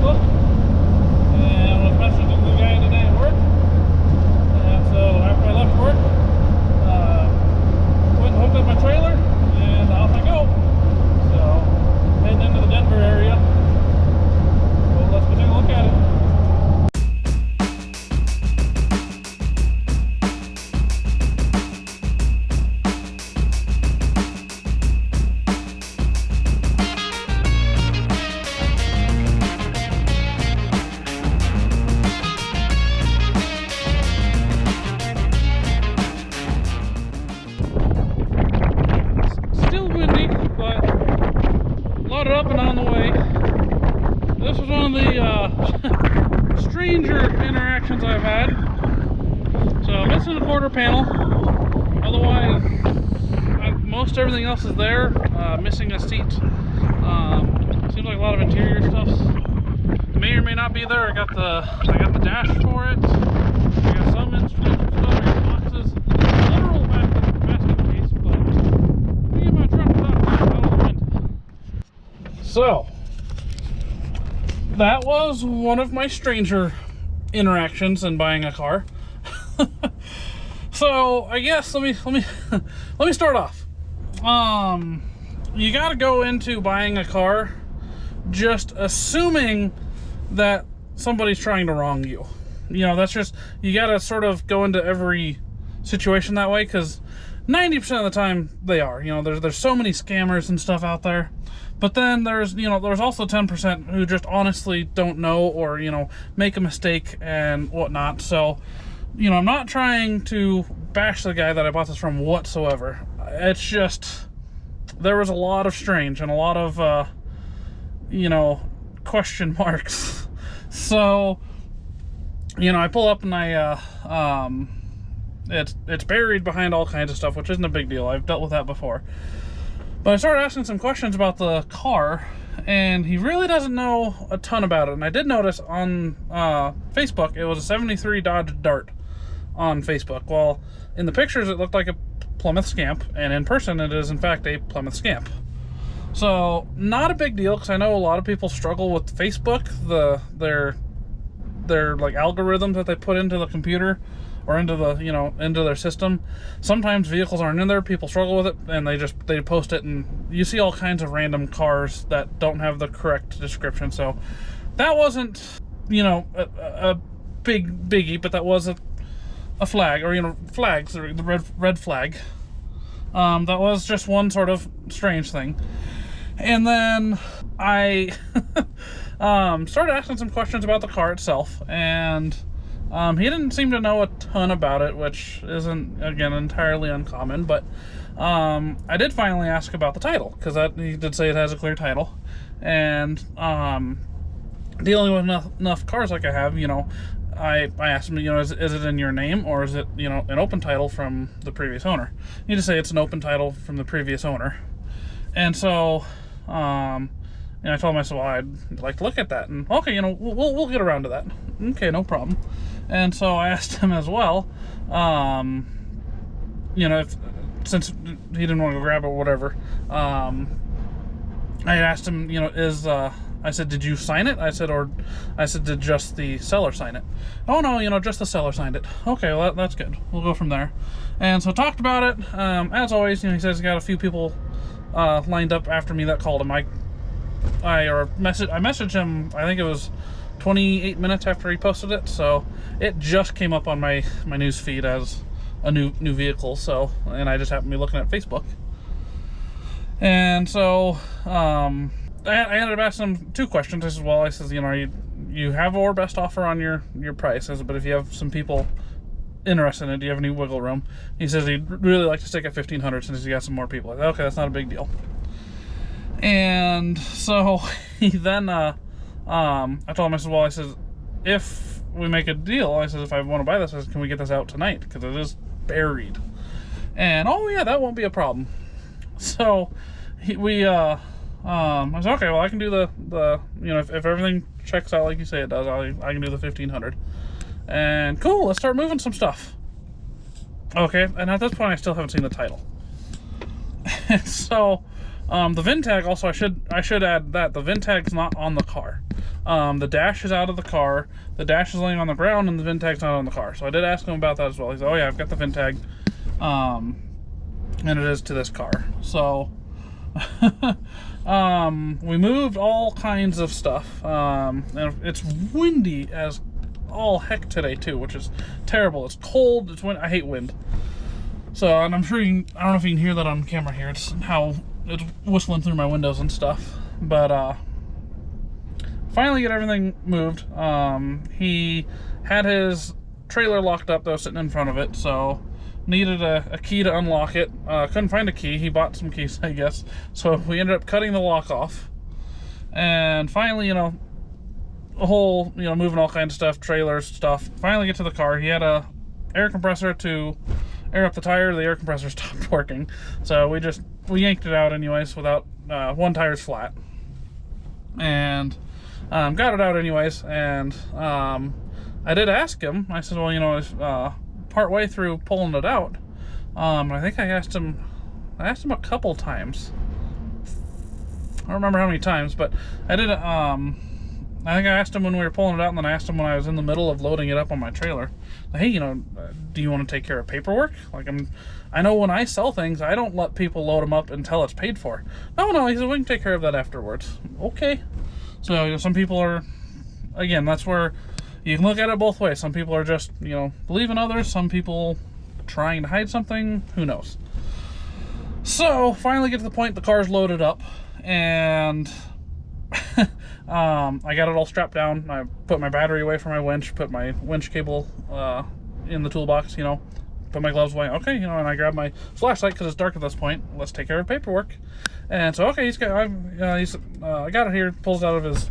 Facebook, and I was messaging the guy today at work. And so after I left work, went and hooked up my trailer, and off I go. So heading into the Denver area. So let's go take a look at it. Loaded up and on the way. This was one of the stranger interactions I've had. So missing the quarter panel. Otherwise, most everything else is there. Missing a seat. Seems like a lot of interior stuff may or may not be there. I got the dash for it. I got some instruments and stuff. I got boxes. Literal basket case, but me and my truck without out of the wind. So that was one of my stranger interactions in buying a car. So I guess let me start off. You got to go into buying a car just assuming that somebody's trying to wrong you. You know, that's just, you got to sort of go into every situation that way, because 90% of the time they are. You know, there's so many scammers and stuff out there. But then there's also 10% who just honestly don't know, or, you know, make a mistake and whatnot. So, you know, I'm not trying to bash the guy that I bought this from whatsoever. It's just, there was a lot of strange and a lot of, you know, question marks. So, you know, I pull up and it's buried behind all kinds of stuff, which isn't a big deal. I've dealt with that before. But I started asking some questions about the car, and he really doesn't know a ton about it. And I did notice on Facebook, it was a 73 Dodge Dart on Facebook. Well, in the pictures, it looked like a Plymouth Scamp, and in person, it is in fact a Plymouth Scamp. So, not a big deal, because I know a lot of people struggle with Facebook, their like algorithms that they put into the computer, or into the, you know, into their system. Sometimes vehicles aren't in there, people struggle with it, and they post it, and you see all kinds of random cars that don't have the correct description. So that wasn't, you know, a big biggie, but that was a flag, or, you know, flags, or the red flag. That was just one sort of strange thing. And then I started asking some questions about the car itself, and he didn't seem to know a ton about it, which isn't, again, entirely uncommon. But I did finally ask about the title, because he did say it has a clear title. And dealing with enough cars like I have, you know, I asked him, you know, is it in your name, or is it, you know, an open title from the previous owner? He just say it's an open title from the previous owner. And so, and I told myself, well, I'd like to look at that, and okay, you know, we'll get around to that. Okay, no problem. And so I asked him as well, you know, since he didn't want to go grab it or whatever, I asked him, you know, I said, did you sign it? I said, did just the seller sign it? Oh, no, you know, just the seller signed it. Okay, well, that's good. We'll go from there. And so talked about it. As always, you know, he says he got a few people lined up after me that called him. I messaged him, I think it was 28 minutes after he posted it, so it just came up on my news feed as a new vehicle. So, and I just happened to be looking at Facebook, and so I ended up asking him two questions. I said, well, you know, you have our best offer on your price. I said, but if you have some people interested in it, do you have any wiggle room? He says he'd really like to stick at $1,500 since he's got some more people. I said, okay, that's not a big deal. And so he then, I told him, I said, well, I said, if we make a deal, I said, if I want to buy this, I said, can we get this out tonight? Because it is buried. And, oh yeah, that won't be a problem. So I said, okay, well, I can do the you know, if everything checks out like you say it does, I can do the $1,500. And cool, let's start moving some stuff. Okay, and at this point, I still haven't seen the title. And so, The VIN tag also, I should add that the VIN tag's not on the car. The dash is out of the car, the dash is laying on the ground, and the VIN tag's not on the car. So I did ask him about that as well. He said, oh yeah, I've got the VIN tag, and it is to this car. So we moved all kinds of stuff, and it's windy as all heck today too, which is terrible. It's cold, it's wind. I hate wind. So, and I'm sure I don't know if you can hear that on camera here. It's how it's whistling through my windows and stuff. But finally get everything moved. He had his trailer locked up though, sitting in front of it, so needed a key to unlock it. Couldn't find a key. He bought some keys, I guess. So we ended up cutting the lock off. And finally, you know, a whole, you know, moving all kinds of stuff, trailers, stuff. Finally get to the car. He had a air compressor to air up the tire. The air compressor stopped working. So we yanked it out anyways without, one tire's flat. And got it out anyways. And I did ask him, I said, well, you know, part way through pulling it out, I think I asked him a couple times. I don't remember how many times, but I did, I think I asked him when we were pulling it out, and then I asked him when I was in the middle of loading it up on my trailer. Hey, you know, do you want to take care of paperwork? Like, I know when I sell things, I don't let people load them up until it's paid for. No, he said, we can take care of that afterwards. Okay. So, you know, some people are, again, that's where you can look at it both ways. Some people are just, you know, believing others. Some people trying to hide something. Who knows? So, finally get to the point the car's loaded up, and I got it all strapped down. I put my battery away from my winch, put my winch cable in the toolbox, you know, put my gloves away. Okay, you know, and I grabbed my flashlight because it's dark at this point. Let's take care of paperwork. And so, okay, I got it here. Pulls it out of his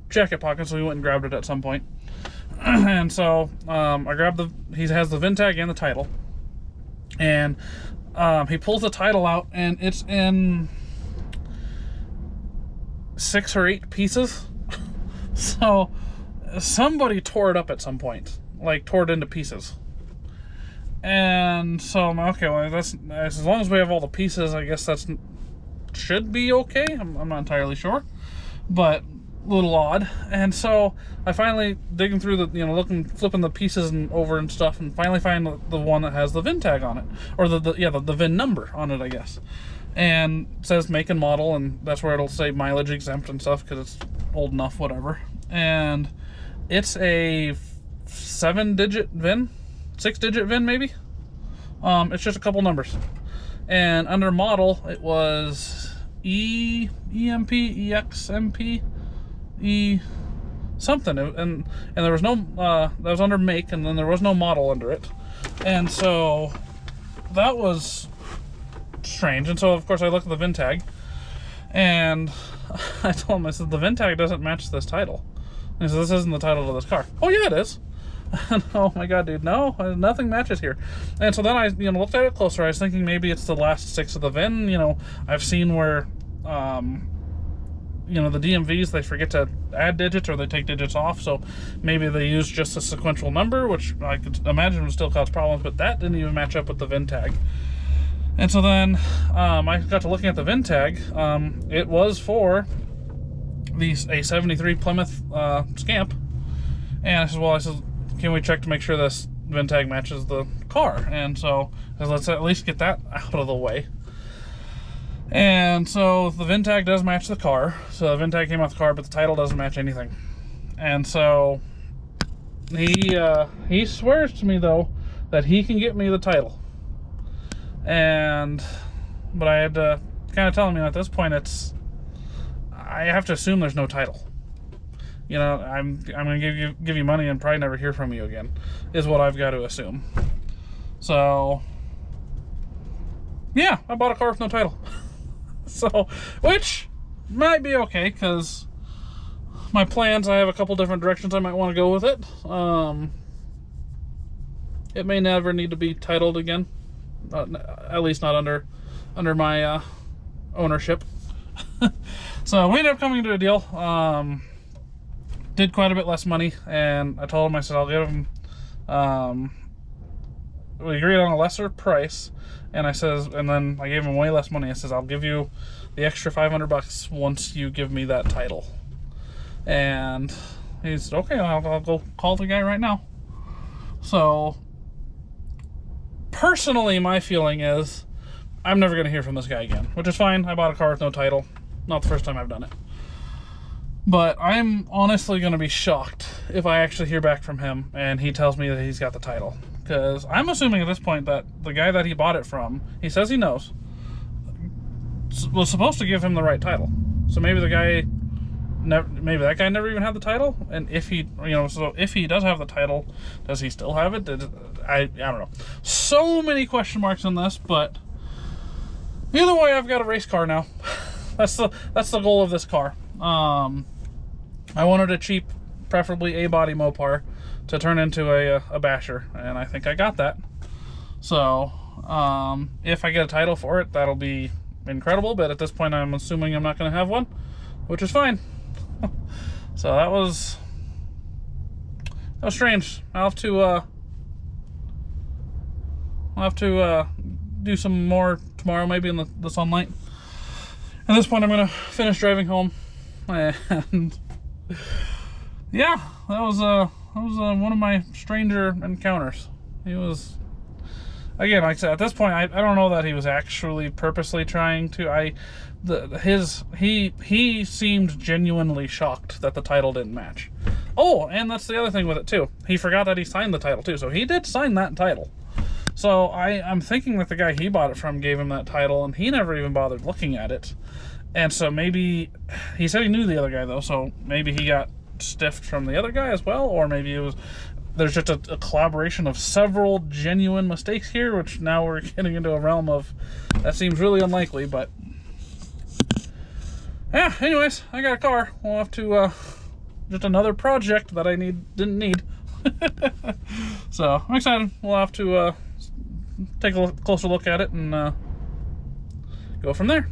jacket pocket, so we went and grabbed it at some point. And so I grabbed he has the VIN tag and the title. And he pulls the title out, and it's in 6 or 8 pieces. So somebody tore it up at some point, like tore it into pieces. And so I'm okay, well, that's as long as we have all the pieces, I guess that's should be okay. I'm not entirely sure, but a little odd. And so I finally digging through the, you know, flipping the pieces and over and stuff, and finally find the one that has the VIN tag on it, or the VIN number on it, I guess. And it says make and model, and that's where it'll say mileage exempt and stuff because it's old enough, whatever. And it's a 7-digit VIN, 6-digit VIN maybe. It's just a couple numbers. And under model, it was EMP, EXMP, E something, and there was no that was under make, and then there was no model under it. And so that was strange. And so of course I looked at the VIN tag, and I told him, I said, the VIN tag doesn't match this title. And he said, this isn't the title of this car. Oh yeah, it is. Oh my god, dude, no, nothing matches here. And so then I, you know, looked at it closer. I was thinking maybe it's the last 6 of the VIN. You know, I've seen where you know, the DMVs, they forget to add digits, or they take digits off, so maybe they use just a sequential number, which I could imagine would still cause problems, but that didn't even match up with the VIN tag. And so then I got to looking at the VIN tag. It was for a 73 Plymouth Scamp. And I said, well, can we check to make sure this VIN tag matches the car? And so I said, let's at least get that out of the way. And so the VIN tag does match the car. So the VIN tag came off the car, but the title doesn't match anything. And so he swears to me, though, that he can get me the title. But I had to kind of tell him, you know, at this point, I have to assume there's no title. You know, I'm gonna give you money and probably never hear from you again, is what I've got to assume. So yeah, I bought a car with no title. So, which might be okay, because my plans, I have a couple different directions I might want to go with it. It may never need to be titled again, at least not under my ownership. So we ended up coming to a deal. Did quite a bit less money, and I told him, I said, I'll give him we agreed on a lesser price, and and then I gave him way less money. I says, I'll give you the extra $500 once you give me that title. And he said, okay, I'll go call the guy right now. So personally, my feeling is I'm never going to hear from this guy again, which is fine. I bought a car with no title. Not the first time I've done it. But I'm honestly going to be shocked if I actually hear back from him and he tells me that he's got the title. Because I'm assuming at this point that the guy that he bought it from, he says he knows, was supposed to give him the right title. So maybe the guy, maybe that guy never even had the title. And if he, so if he does have the title, does he still have it? I don't know. So many question marks on this, but either way, I've got a race car now. That's the goal of this car. I wanted a cheap, preferably A-body Mopar to turn into a basher, and I think I got that. So if I get a title for it, that'll be incredible, but at this point I'm assuming I'm not going to have one, which is fine. So that was strange. I'll have to do some more tomorrow, maybe in the sunlight. At this point I'm going to finish driving home, and yeah, that was one of my stranger encounters. He was, again, like I said, at this point I don't know that he was actually purposely trying to. He seemed genuinely shocked that the title didn't match. Oh, and that's the other thing with it too. He forgot that he signed the title too. So he did sign that title. So I'm thinking that the guy he bought it from gave him that title, and he never even bothered looking at it. And so maybe, he said he knew the other guy though, so maybe he got stiffed from the other guy as well, or maybe there's just a collaboration of several genuine mistakes here, which now we're getting into a realm of, that seems really unlikely, but yeah, anyways, I got a car. We'll have to, just another project that I didn't need. So I'm excited. We'll have to take a closer look at it and go from there.